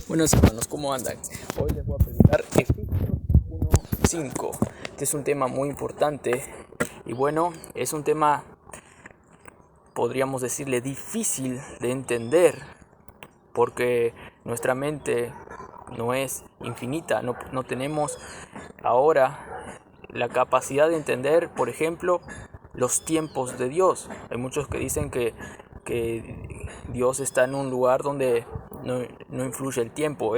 Buenos hermanos, ¿cómo andan? Hoy les voy a presentar Efesios 1:5. Este es un tema muy importante y bueno, es un tema, podríamos decirle, difícil de entender porque nuestra mente no es infinita, no tenemos ahora la capacidad de entender, por ejemplo, los tiempos de Dios. Hay muchos que dicen que Dios está en un lugar donde no influye el tiempo.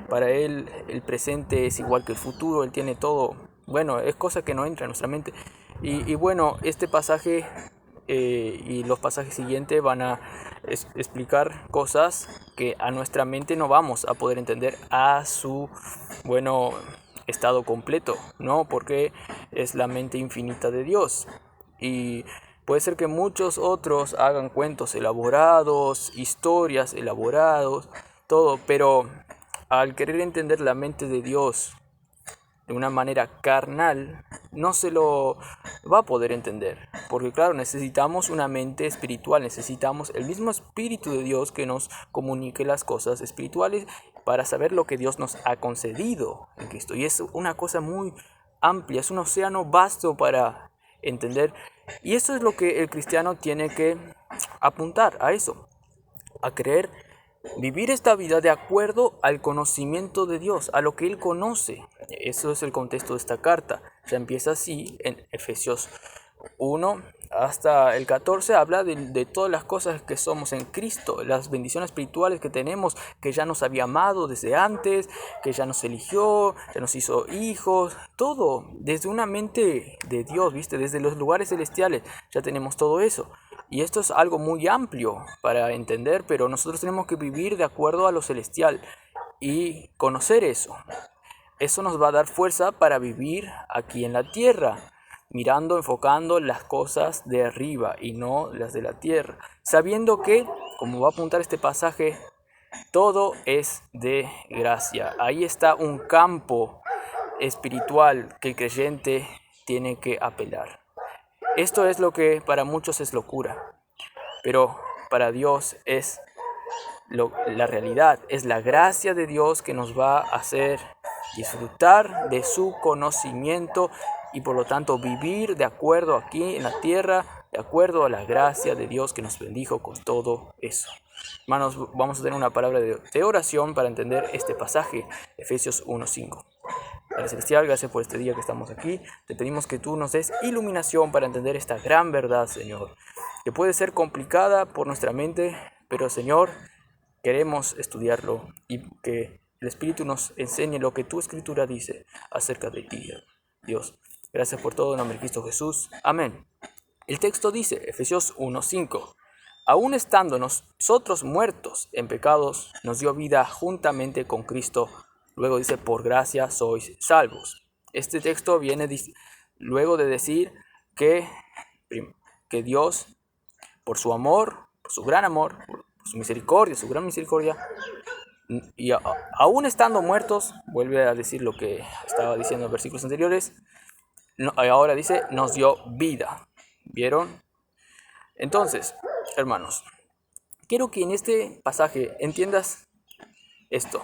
Para él, el presente es igual que el futuro, él tiene todo. Bueno, es cosa que no entra en nuestra mente. Y bueno, este pasaje y los pasajes siguientes van a explicar cosas que a nuestra mente no vamos a poder entender a su, bueno, estado completo, ¿no? Porque es la mente infinita de Dios. Y puede ser que muchos otros hagan cuentos elaborados, historias elaborados, todo, pero al querer entender la mente de Dios de una manera carnal, no se lo va a poder entender. Porque claro, necesitamos una mente espiritual, necesitamos el mismo Espíritu de Dios que nos comunique las cosas espirituales para saber lo que Dios nos ha concedido en Cristo. Y es una cosa muy amplia, es un océano vasto para entender. Y eso es lo que el cristiano tiene que apuntar a eso, a creer, vivir esta vida de acuerdo al conocimiento de Dios, a lo que Él conoce. Eso es el contexto de esta carta. Ya empieza así en Efesios 1 hasta el 14, habla de todas las cosas que somos en Cristo, las bendiciones espirituales que tenemos, que ya nos había amado desde antes, que ya nos eligió, ya nos hizo hijos, todo, desde una mente de Dios, ¿viste? Desde los lugares celestiales, ya tenemos todo eso. Y esto es algo muy amplio para entender, pero nosotros tenemos que vivir de acuerdo a lo celestial y conocer eso. Eso nos va a dar fuerza para vivir aquí en la tierra, mirando, enfocando las cosas de arriba y no las de la tierra, sabiendo que, como va a apuntar este pasaje, todo es de gracia. Ahí está un campo espiritual que el creyente tiene que apelar. Esto es lo que para muchos es locura, pero para Dios es la realidad, es la gracia de Dios que nos va a hacer disfrutar de su conocimiento y por lo tanto vivir de acuerdo aquí en la tierra, de acuerdo a la gracia de Dios que nos bendijo con todo eso. Hermanos, vamos a tener una palabra de oración para entender este pasaje, Efesios 1:5. Padre Celestial, gracias por este día que estamos aquí. Te pedimos que tú nos des iluminación para entender esta gran verdad, Señor, que puede ser complicada por nuestra mente, pero Señor, queremos estudiarlo y que el Espíritu nos enseñe lo que tu Escritura dice acerca de ti, Dios. Gracias por todo en nombre de Cristo Jesús. Amén. El texto dice, Efesios 1:5, aún estando nosotros muertos en pecados, nos dio vida juntamente con Cristo. Luego dice, por gracia sois salvos. Este texto viene luego de decir que Dios, por su amor, por su gran amor, por su misericordia, su gran misericordia, y aún estando muertos, vuelve a decir lo que estaba diciendo en versículos anteriores, ahora dice, nos dio vida. ¿Vieron? Entonces, hermanos, quiero que en este pasaje entiendas esto,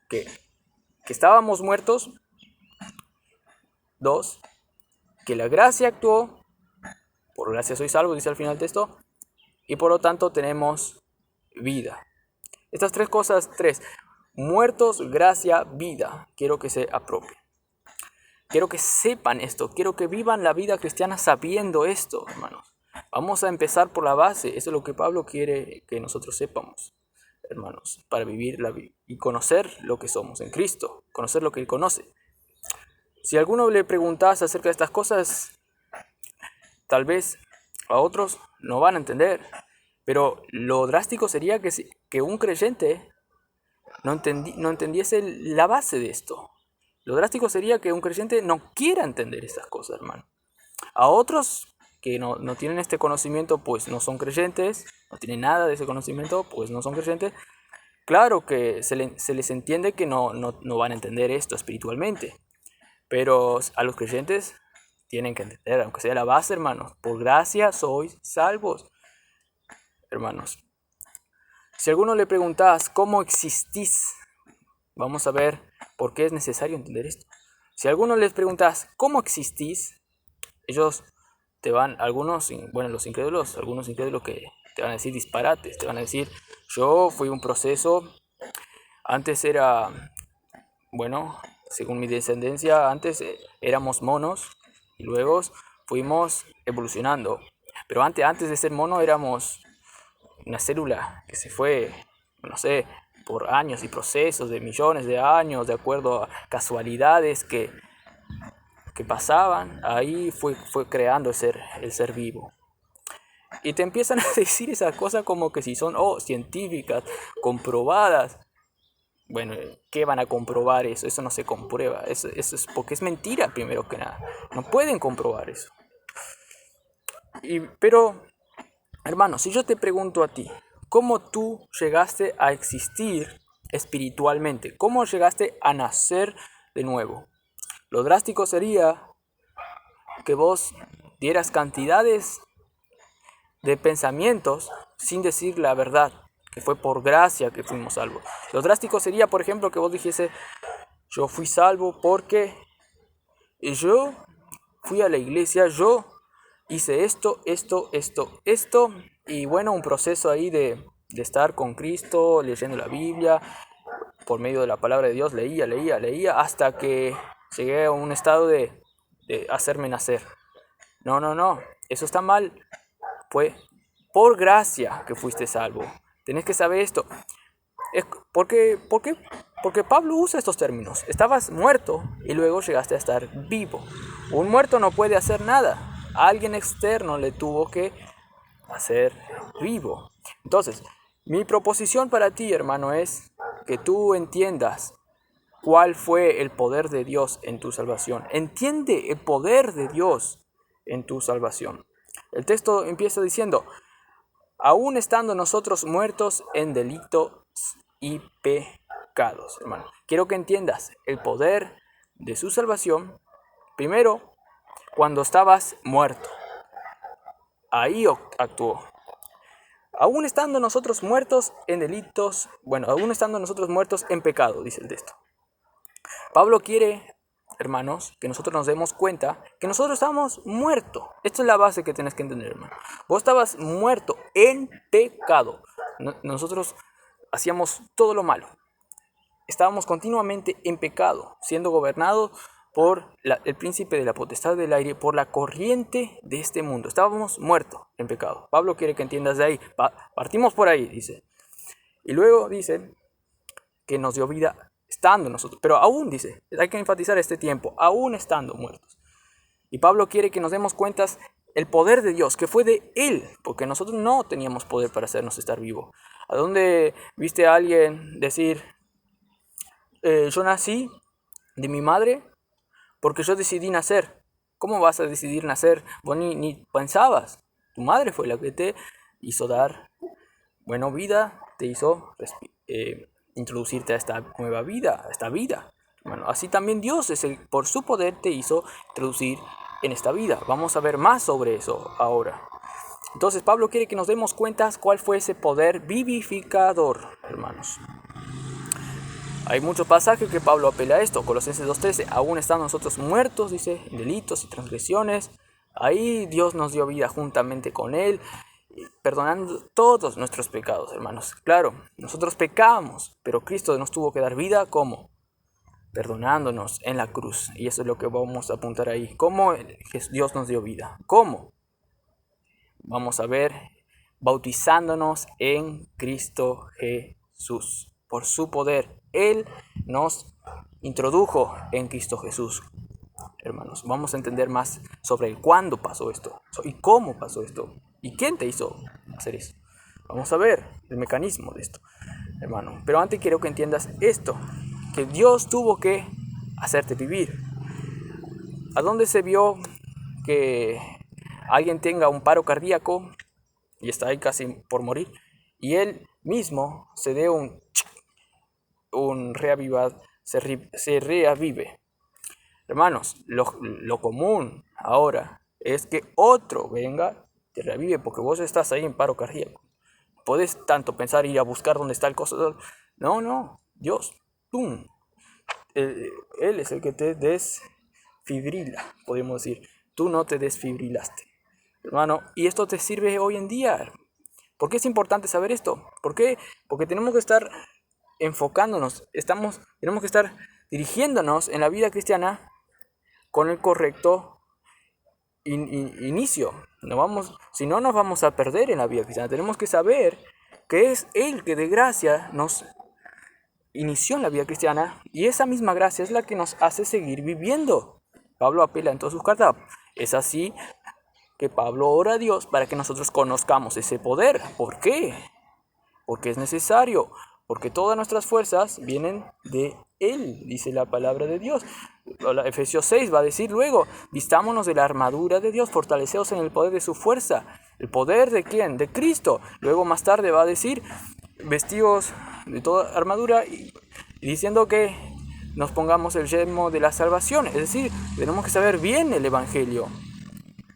que estábamos muertos, 2, que la gracia actuó, por gracia soy salvo, dice al final del texto, y por lo tanto tenemos vida. Estas tres cosas, muertos, gracia, vida, quiero que se apropien. Quiero que sepan esto, quiero que vivan la vida cristiana sabiendo esto, hermanos. Vamos a empezar por la base, eso es lo que Pablo quiere que nosotros sepamos, hermanos, para vivir la vida y conocer lo que somos en Cristo, conocer lo que Él conoce. Si a alguno le preguntas acerca de estas cosas, tal vez a otros no van a entender, pero lo drástico sería que un creyente no entendiese la base de esto. Lo drástico sería que un creyente no quiera entender estas cosas, hermano. A otros que no tienen este conocimiento, pues no son creyentes, no tienen nada de ese conocimiento, pues no son creyentes. Claro que se les entiende que no van a entender esto espiritualmente, pero a los creyentes tienen que entender, aunque sea la base, hermanos. Por gracia sois salvos, hermanos. Si a alguno le preguntas cómo existís Vamos a ver por qué es necesario entender esto. Si a algunos les preguntas, ¿cómo existís? Ellos te van, algunos incrédulos que te van a decir disparates, te van a decir, yo fui un proceso, antes era, bueno, según mi descendencia, antes éramos monos y luego fuimos evolucionando. Pero antes de ser mono éramos una célula que se fue, no sé, por años y procesos de millones de años, de acuerdo a casualidades que pasaban, ahí fue creando el ser vivo. Y te empiezan a decir esas cosas como que si son científicas, comprobadas. Bueno, ¿qué van a comprobar eso? Eso no se comprueba. Eso es porque es mentira, primero que nada. No pueden comprobar eso. Pero, hermano, si yo te pregunto a ti, ¿cómo tú llegaste a existir espiritualmente? ¿Cómo llegaste a nacer de nuevo? Lo drástico sería que vos dieras cantidades de pensamientos sin decir la verdad, que fue por gracia que fuimos salvos. Lo drástico sería, por ejemplo, que vos dijese, yo fui salvo porque yo fui a la iglesia, yo hice esto, y bueno, un proceso ahí de estar con Cristo, leyendo la Biblia, por medio de la palabra de Dios, leía, hasta que llegué a un estado de hacerme nacer. No, eso está mal. Fue por gracia que fuiste salvo. Tenés que saber esto. ¿Por qué? Porque Pablo usa estos términos. Estabas muerto y luego llegaste a estar vivo. Un muerto no puede hacer nada. Alguien externo le tuvo que hacer vivo. Entonces, mi proposición para ti, hermano, es que tú entiendas cuál fue el poder de Dios en tu salvación. Entiende el poder de Dios en tu salvación. El texto empieza diciendo, aún estando nosotros muertos en delitos y pecados, hermano. Quiero que entiendas el poder de su salvación. Primero, cuando estabas muerto. Ahí actuó. Aún estando nosotros muertos en delitos, aún estando nosotros muertos en pecado, dice el texto. Pablo quiere, hermanos, que nosotros nos demos cuenta que nosotros estábamos muertos. Esta es la base que tienes que entender, hermano. Vos estabas muerto en pecado. Nosotros hacíamos todo lo malo. Estábamos continuamente en pecado, siendo gobernados por el príncipe de la potestad del aire, por la corriente de este mundo. Estábamos muertos en pecado. Pablo quiere que entiendas de ahí. Partimos por ahí, dice. Y luego dice que nos dio vida estando nosotros. Pero aún, dice, hay que enfatizar este tiempo, aún estando muertos. Y Pablo quiere que nos demos cuenta el poder de Dios, que fue de Él, porque nosotros no teníamos poder para hacernos estar vivos. ¿A dónde viste a alguien decir, yo nací de mi madre porque yo decidí nacer? ¿Cómo vas a decidir nacer? Vos ni pensabas. Tu madre fue la que te hizo dar, vida, te hizo introducirte a esta nueva vida, a esta vida. Bueno, así también Dios por su poder te hizo introducir en esta vida. Vamos a ver más sobre eso ahora. Entonces Pablo quiere que nos demos cuenta cuál fue ese poder vivificador, hermanos. Hay muchos pasajes que Pablo apela a esto. Colosenses 2:13, aún estando nosotros muertos, dice, en delitos y transgresiones. Ahí Dios nos dio vida juntamente con Él, perdonando todos nuestros pecados, hermanos. Claro, nosotros pecamos, pero Cristo nos tuvo que dar vida, ¿cómo? Perdonándonos en la cruz. Y eso es lo que vamos a apuntar ahí. ¿Cómo Dios nos dio vida? ¿Cómo? Vamos a ver, bautizándonos en Cristo Jesús. Por su poder, Él nos introdujo en Cristo Jesús. Hermanos, vamos a entender más sobre el cuándo pasó esto y cómo pasó esto y quién te hizo hacer eso. Vamos a ver el mecanismo de esto, hermano. Pero antes quiero que entiendas esto, que Dios tuvo que hacerte vivir. ¿A dónde se vio que alguien tenga un paro cardíaco y está ahí casi por morir y él mismo se dé un reavivar, se reavive? Hermanos, lo común ahora es que otro venga, te revive, porque vos estás ahí en paro cardíaco. Podés tanto pensar ir a buscar dónde está el coso. No, Dios. tum. Él es el que te desfibrila, podemos decir. Tú no te desfibrilaste, hermano. Y esto te sirve hoy en día. ¿Por qué es importante saber esto? ¿Por qué? Porque tenemos que estar enfocándonos, tenemos que estar dirigiéndonos en la vida cristiana con el correcto inicio. Si no, nos vamos a perder en la vida cristiana. Tenemos que saber que es Él que de gracia nos inició en la vida cristiana y esa misma gracia es la que nos hace seguir viviendo. Pablo apela en todas sus cartas. Es así que Pablo ora a Dios para que nosotros conozcamos ese poder. ¿Por qué? Porque es necesario, porque todas nuestras fuerzas vienen de Él, dice la palabra de Dios. Efesios 6 va a decir luego, vistámonos de la armadura de Dios, fortaleceos en el poder de su fuerza. ¿El poder de quién? De Cristo. Luego más tarde va a decir, vestidos de toda armadura y diciendo que nos pongamos el yelmo de la salvación. Es decir, tenemos que saber bien el Evangelio.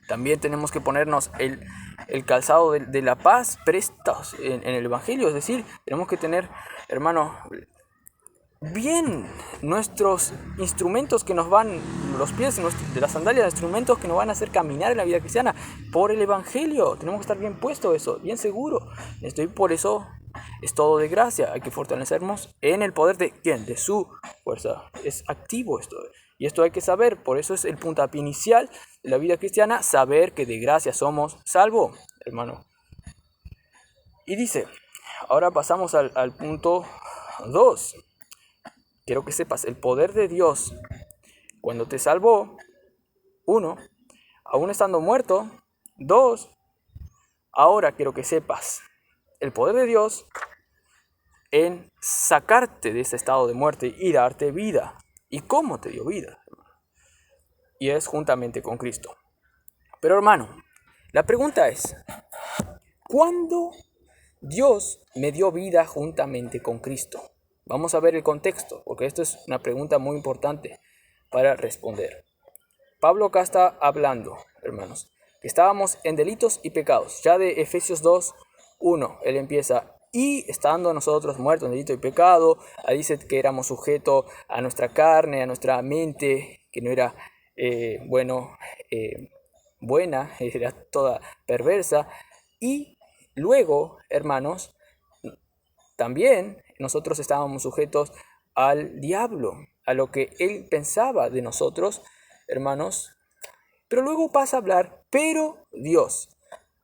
También tenemos que ponernos el calzado de la paz prestos en el Evangelio. Es decir, tenemos que tener, hermano, bien nuestros instrumentos que nos van, los pies de las sandalias, instrumentos que nos van a hacer caminar en la vida cristiana por el Evangelio. Tenemos que estar bien puesto eso, bien seguro. Y por eso es todo de gracia. Hay que fortalecernos en el poder de ¿quién? De su fuerza. Es activo esto. Y esto hay que saber, por eso es el puntapié inicial de la vida cristiana, saber que de gracia somos salvos, hermano. Y dice, ahora pasamos al punto 2. Quiero que sepas, el poder de Dios, cuando te salvó, 1, aún estando muerto, 2, ahora quiero que sepas, el poder de Dios en sacarte de ese estado de muerte y darte vida. ¿Y cómo te dio vida? Y es juntamente con Cristo. Pero hermano, la pregunta es, ¿cuándo Dios me dio vida juntamente con Cristo? Vamos a ver el contexto, porque esto es una pregunta muy importante para responder. Pablo acá está hablando, hermanos, que estábamos en delitos y pecados. Ya de Efesios 2, 1, él empieza, y estando nosotros muertos en delito y pecado, ahí dice que éramos sujetos a nuestra carne, a nuestra mente, que no era buena, era toda perversa. Y luego, hermanos, también nosotros estábamos sujetos al diablo, a lo que él pensaba de nosotros, hermanos. Pero luego pasa a hablar, pero Dios.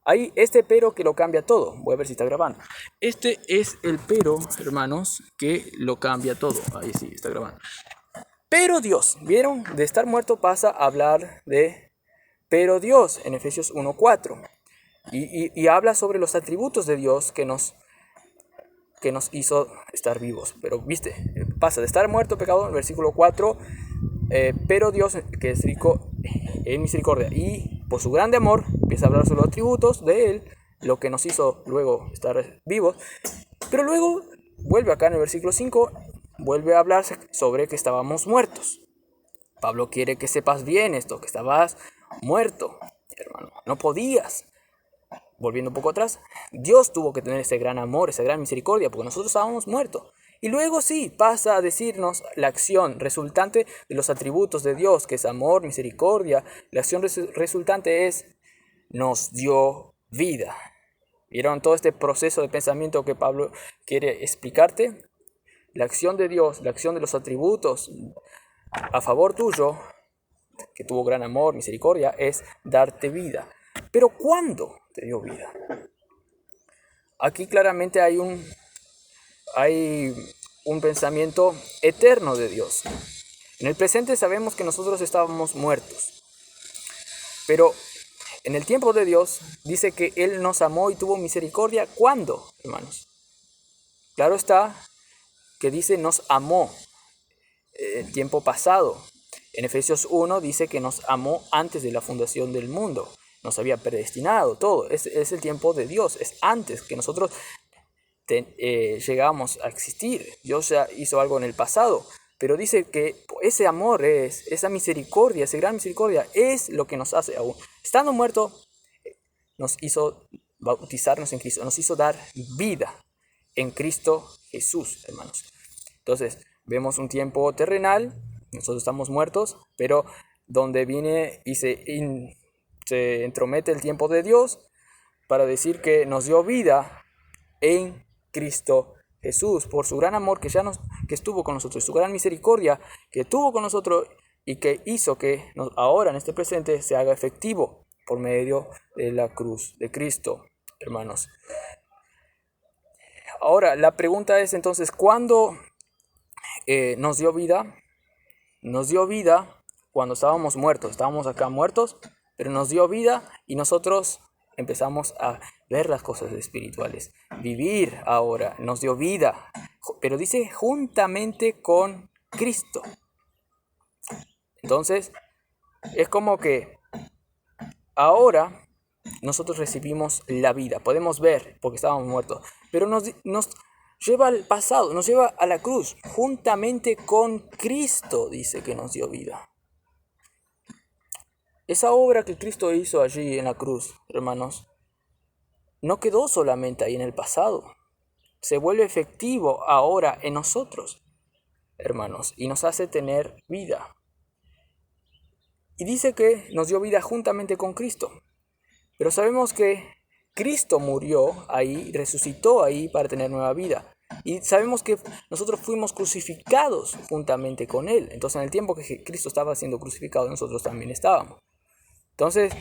Hay este pero que lo cambia todo. Voy a ver si está grabando. Este es el pero, hermanos, que lo cambia todo. Ahí sí, está grabando. Pero Dios, ¿vieron? De estar muerto pasa a hablar de pero Dios en Efesios 1:4. Y habla sobre los atributos de Dios que nos hizo estar vivos. Pero, viste, pasa de estar muerto, pecado, en versículo 4, pero Dios, que es rico en misericordia y por su grande amor, empieza a hablar sobre los atributos de Él, lo que nos hizo luego estar vivos. Pero luego vuelve acá en el versículo 5, vuelve a hablar sobre que estábamos muertos. Pablo quiere que sepas bien esto, que estabas muerto, hermano, no podías. Volviendo un poco atrás, Dios tuvo que tener ese gran amor, esa gran misericordia, porque nosotros estábamos muertos. Y luego sí, pasa a decirnos la acción resultante de los atributos de Dios, que es amor, misericordia. La acción resultante es, nos dio vida. ¿Vieron todo este proceso de pensamiento que Pablo quiere explicarte? La acción de Dios, la acción de los atributos a favor tuyo, que tuvo gran amor, misericordia, es darte vida. Pero ¿cuándo te dio vida? Aquí claramente hay un pensamiento eterno de Dios. En el presente sabemos que nosotros estábamos muertos. Pero en el tiempo de Dios dice que Él nos amó y tuvo misericordia. ¿Cuándo, hermanos? Claro está que dice nos amó en tiempo pasado. En Efesios 1 dice que nos amó antes de la fundación del mundo. Nos había predestinado todo. Es el tiempo de Dios. Es antes que nosotros llegamos a existir. Dios ya hizo algo en el pasado. Pero dice que ese amor esa misericordia, esa gran misericordia, es lo que nos hace aún. Estando muerto, nos hizo bautizarnos en Cristo. Nos hizo dar vida en Cristo Jesús, hermanos. Entonces, vemos un tiempo terrenal, nosotros estamos muertos, pero donde viene y se entromete el tiempo de Dios para decir que nos dio vida en Cristo Jesús, por su gran amor que estuvo con nosotros, su gran misericordia que tuvo con nosotros y que hizo que ahora en este presente se haga efectivo por medio de la cruz de Cristo, hermanos. Ahora, la pregunta es entonces, ¿cuándo nos dio vida? Nos dio vida cuando estábamos muertos. Estábamos acá muertos, pero nos dio vida y nosotros empezamos a ver las cosas espirituales. Vivir ahora nos dio vida, pero dice juntamente con Cristo. Entonces, es como que ahora nosotros recibimos la vida. Podemos ver porque estábamos muertos, pero nos lleva al pasado, nos lleva a la cruz. Juntamente con Cristo dice que nos dio vida. Esa obra que Cristo hizo allí en la cruz, hermanos, no quedó solamente ahí en el pasado. Se vuelve efectivo ahora en nosotros, hermanos, y nos hace tener vida. Y dice que nos dio vida juntamente con Cristo. Pero sabemos que Cristo murió ahí, resucitó ahí para tener nueva vida. Y sabemos que nosotros fuimos crucificados juntamente con Él. Entonces en el tiempo que Cristo estaba siendo crucificado, nosotros también estábamos. Entonces,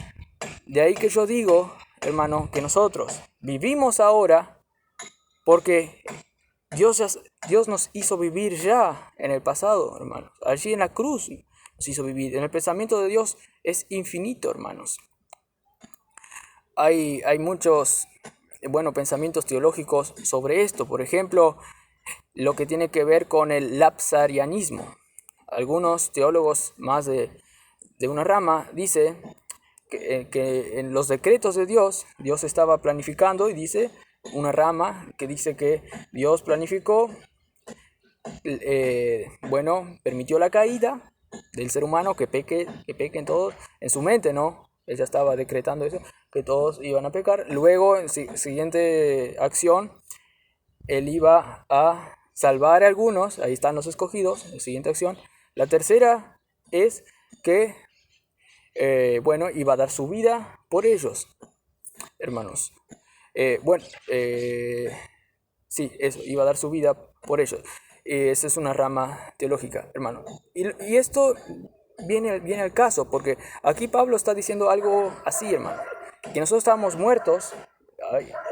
de ahí que yo digo, hermano, que nosotros vivimos ahora porque Dios nos hizo vivir ya en el pasado, hermanos. Allí en la cruz nos hizo vivir. En el pensamiento de Dios es infinito, hermanos. Hay muchos pensamientos teológicos sobre esto. Por ejemplo, lo que tiene que ver con el lapsarianismo. Algunos teólogos más de una rama dicen que en los decretos de Dios estaba planificando, y dice una rama que dice que Dios planificó, permitió la caída del ser humano, que pequen todos en su mente, ¿no? Él ya estaba decretando eso, que todos iban a pecar. Luego, en siguiente acción, Él iba a salvar a algunos, ahí están los escogidos, en siguiente acción. La tercera es que iba a dar su vida por ellos, hermanos. Sí, eso, iba a dar su vida por ellos. Esa es una rama teológica, hermano. Y esto viene al caso, porque aquí Pablo está diciendo algo así, hermano. Que nosotros estábamos muertos,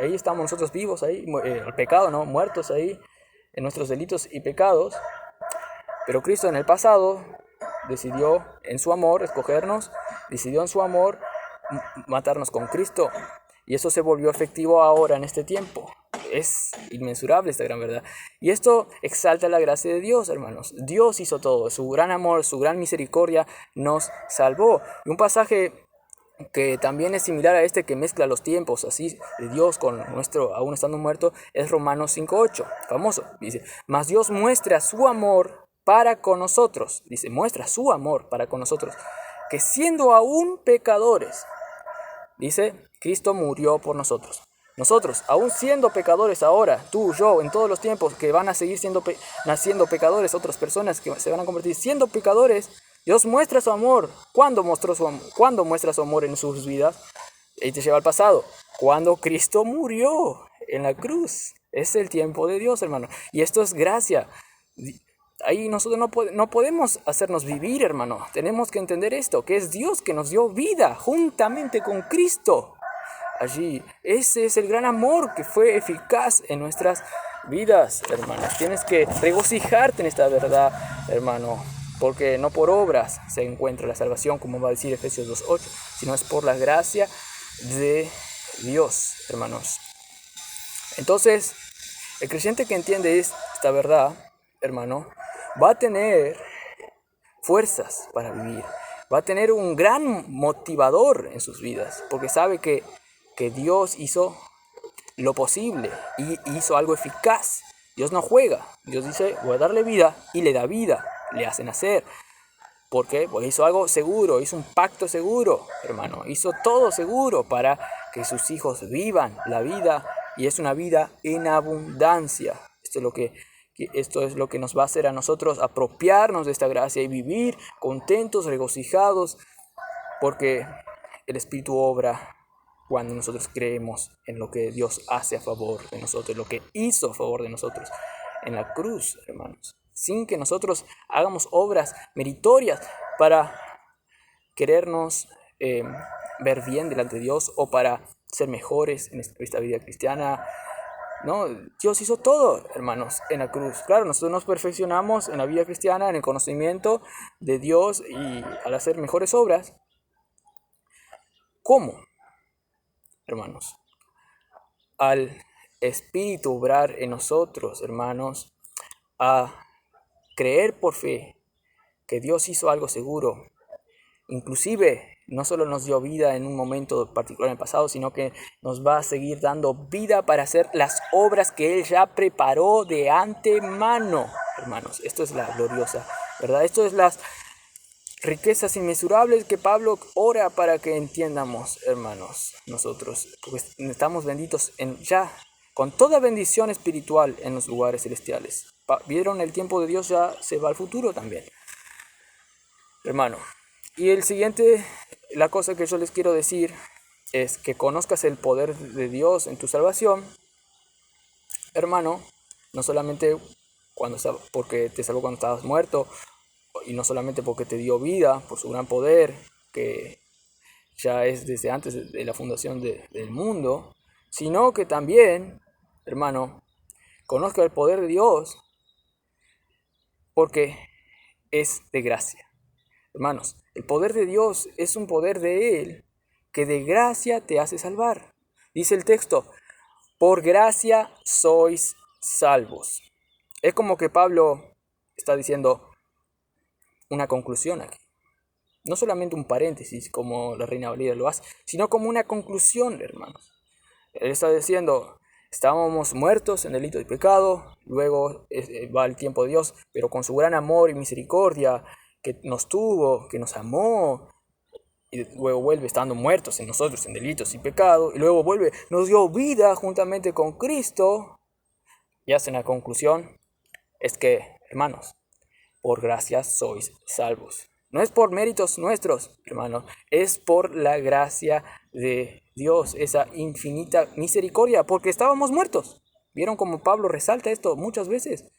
ahí estamos nosotros vivos, ahí, el pecado, ¿no? Muertos ahí en nuestros delitos y pecados. Pero Cristo en el pasado decidió en su amor escogernos, decidió en su amor matarnos con Cristo. Y eso se volvió efectivo ahora en este tiempo. Es inmensurable esta gran verdad. Y esto exalta la gracia de Dios, hermanos. Dios hizo todo. Su gran amor, su gran misericordia nos salvó. Y un pasaje que también es similar a este, que mezcla los tiempos así de Dios con nuestro aún estando muerto, es Romanos 5:8, famoso. Dice, mas Dios muestra su amor para con nosotros. Dice, muestra su amor para con nosotros, que siendo aún pecadores, dice, Cristo murió por nosotros. Nosotros, aún siendo pecadores ahora, tú, yo, en todos los tiempos que van a seguir naciendo pecadores, otras personas que se van a convertir siendo pecadores, Dios muestra su amor. ¿Cuándo muestra su amor en sus vidas? Y te lleva al pasado. Cuando Cristo murió en la cruz. Es el tiempo de Dios, hermano. Y esto es gracia. Ahí nosotros no podemos hacernos vivir, hermano. Tenemos que entender esto, que es Dios que nos dio vida juntamente con Cristo. Allí, ese es el gran amor que fue eficaz en nuestras vidas, hermanos. Tienes que regocijarte en esta verdad, hermano, porque no por obras se encuentra la salvación, como va a decir Efesios 2:8, sino es por la gracia de Dios, hermanos. Entonces, el creyente que entiende esta verdad, hermano, va a tener fuerzas para vivir, va a tener un gran motivador en sus vidas, porque sabe que Dios hizo lo posible y hizo algo eficaz. Dios no juega. Dios dice, voy a darle vida, y le da vida, le hace nacer. ¿Por qué? Porque hizo algo seguro, hizo un pacto seguro, hermano. Hizo todo seguro para que sus hijos vivan la vida, y es una vida en abundancia. Esto es lo que que esto es lo que nos va a hacer a nosotros apropiarnos de esta gracia y vivir contentos, regocijados, porque el Espíritu obra cuando nosotros creemos en lo que Dios hace a favor de nosotros, lo que hizo a favor de nosotros en la cruz, hermanos, sin que nosotros hagamos obras meritorias para querernos ver bien delante de Dios o para ser mejores en esta vida cristiana. No, Dios hizo todo, hermanos, en la cruz. Claro, nosotros nos perfeccionamos en la vida cristiana, en el conocimiento de Dios y al hacer mejores obras. ¿Cómo, hermanos? Al Espíritu obrar en nosotros, hermanos, a creer por fe que Dios hizo algo seguro. Inclusive, no solo nos dio vida en un momento particular en el pasado, sino que nos va a seguir dando vida para hacer las obras que Él ya preparó de antemano, hermanos. Esto es la gloriosa, ¿verdad? Esto es las riquezas inmensurables que Pablo ora para que entiendamos, hermanos, nosotros, porque estamos benditos ya con toda bendición espiritual en los lugares celestiales. ¿Vieron? El tiempo de Dios ya se va al futuro también, hermano. Y el siguiente, la cosa que yo les quiero decir es que conozcas el poder de Dios en tu salvación, hermano, no solamente porque te salvó cuando estabas muerto, y no solamente porque te dio vida por su gran poder, que ya es desde antes de la fundación del mundo, sino que también, hermano, conozca el poder de Dios porque es de gracia. Hermanos, el poder de Dios es un poder de Él que de gracia te hace salvar. Dice el texto, por gracia sois salvos. Es como que Pablo está diciendo una conclusión aquí. No solamente un paréntesis como la Reina Valera lo hace, sino como una conclusión, hermanos. Él está diciendo, estábamos muertos en delito y pecado, luego va el tiempo de Dios, pero con su gran amor y misericordia que nos tuvo, que nos amó, y luego vuelve estando muertos en nosotros en delitos y pecado, y luego vuelve, nos dio vida juntamente con Cristo, y hace una conclusión, es que, hermanos, por gracia sois salvos. No es por méritos nuestros, hermanos, es por la gracia de Dios, esa infinita misericordia, porque estábamos muertos. ¿Vieron cómo Pablo resalta esto muchas veces?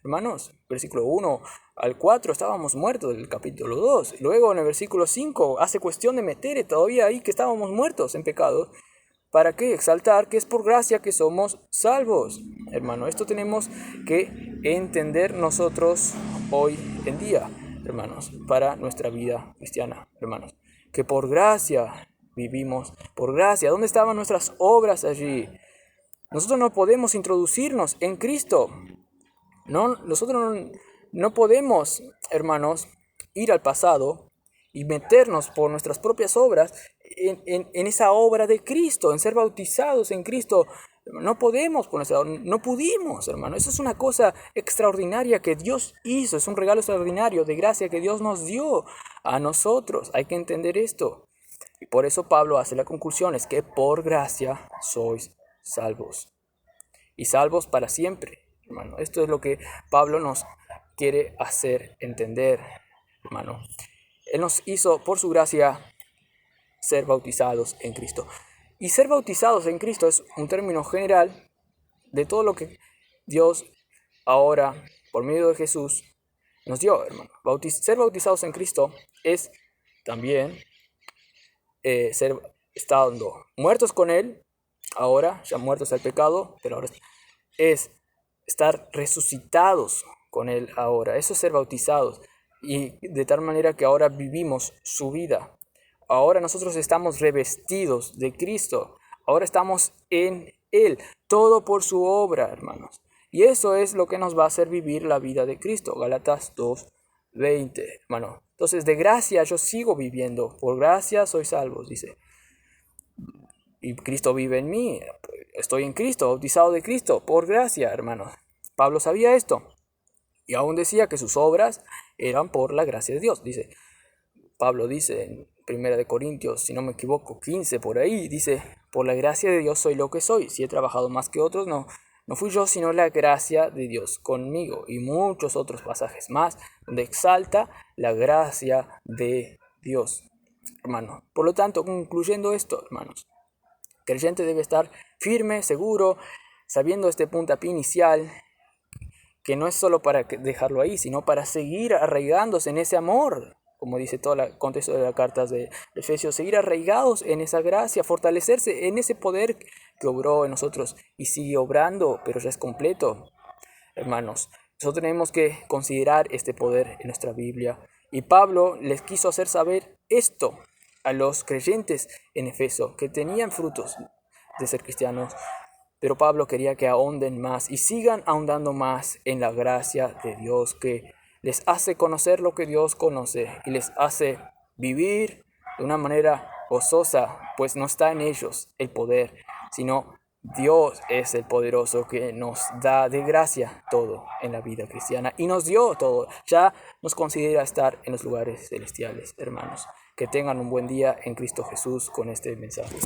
Hermanos, versículo 1 al 4 estábamos muertos del capítulo 2. Luego en el versículo 5 hace cuestión de meter todavía ahí que estábamos muertos en pecado. ¿Para qué? Exaltar que es por gracia que somos salvos. Hermano, esto tenemos que entender nosotros hoy en día, hermanos, para nuestra vida cristiana, hermanos. Que por gracia vivimos, por gracia. ¿Dónde estaban nuestras obras allí? Nosotros no podemos introducirnos en Cristo. Nosotros no podemos, hermanos, ir al pasado y meternos por nuestras propias obras en esa obra de Cristo, en ser bautizados en Cristo. No podemos, no pudimos, hermano. Eso es una cosa extraordinaria que Dios hizo, es un regalo extraordinario de gracia que Dios nos dio a nosotros. Hay que entender esto. Y por eso Pablo hace la conclusión, es que por gracia sois salvos. Y salvos para siempre, hermano. Esto es lo que Pablo nos quiere hacer entender, hermano. Él nos hizo, por su gracia, ser bautizados en Cristo. Y ser bautizados en Cristo es un término general de todo lo que Dios ahora, por medio de Jesús, nos dio, hermano. Ser bautizados en Cristo es también ser estando muertos con Él, ahora, ya muertos al pecado, pero ahora es estar resucitados con Él ahora. Eso es ser bautizados. Y de tal manera que ahora vivimos su vida. Ahora nosotros estamos revestidos de Cristo. Ahora estamos en Él. Todo por su obra, hermanos. Y eso es lo que nos va a hacer vivir la vida de Cristo. Gálatas 2:20, hermano. Entonces, de gracia yo sigo viviendo. Por gracia soy salvos, dice. Y Cristo vive en mí. Estoy en Cristo, bautizado de Cristo. Por gracia, hermanos. Pablo sabía esto. Y aún decía que sus obras eran por la gracia de Dios. Pablo dice en 1 Corintios, si no me equivoco, 15 por ahí, dice, por la gracia de Dios soy lo que soy. Si he trabajado más que otros, no No fui yo, sino la gracia de Dios conmigo. Y muchos otros pasajes más donde exalta la gracia de Dios, hermanos. Por lo tanto, concluyendo esto, hermanos, el creyente debe estar firme, seguro, sabiendo este puntapié inicial, que no es solo para dejarlo ahí, sino para seguir arraigándose en ese amor, como dice todo el contexto de las cartas de Efesios, seguir arraigados en esa gracia, fortalecerse en ese poder que obró en nosotros y sigue obrando, pero ya es completo. Hermanos, nosotros tenemos que considerar este poder en nuestra Biblia. Y Pablo les quiso hacer saber esto a los creyentes en Efeso, que tenían frutos de ser cristianos. Pero Pablo quería que ahonden más y sigan ahondando más en la gracia de Dios, que les hace conocer lo que Dios conoce y les hace vivir de una manera gozosa, pues no está en ellos el poder, sino Dios es el poderoso que nos da de gracia todo en la vida cristiana y nos dio todo. Ya nos considera estar en los lugares celestiales, hermanos. Que tengan un buen día en Cristo Jesús con este mensaje.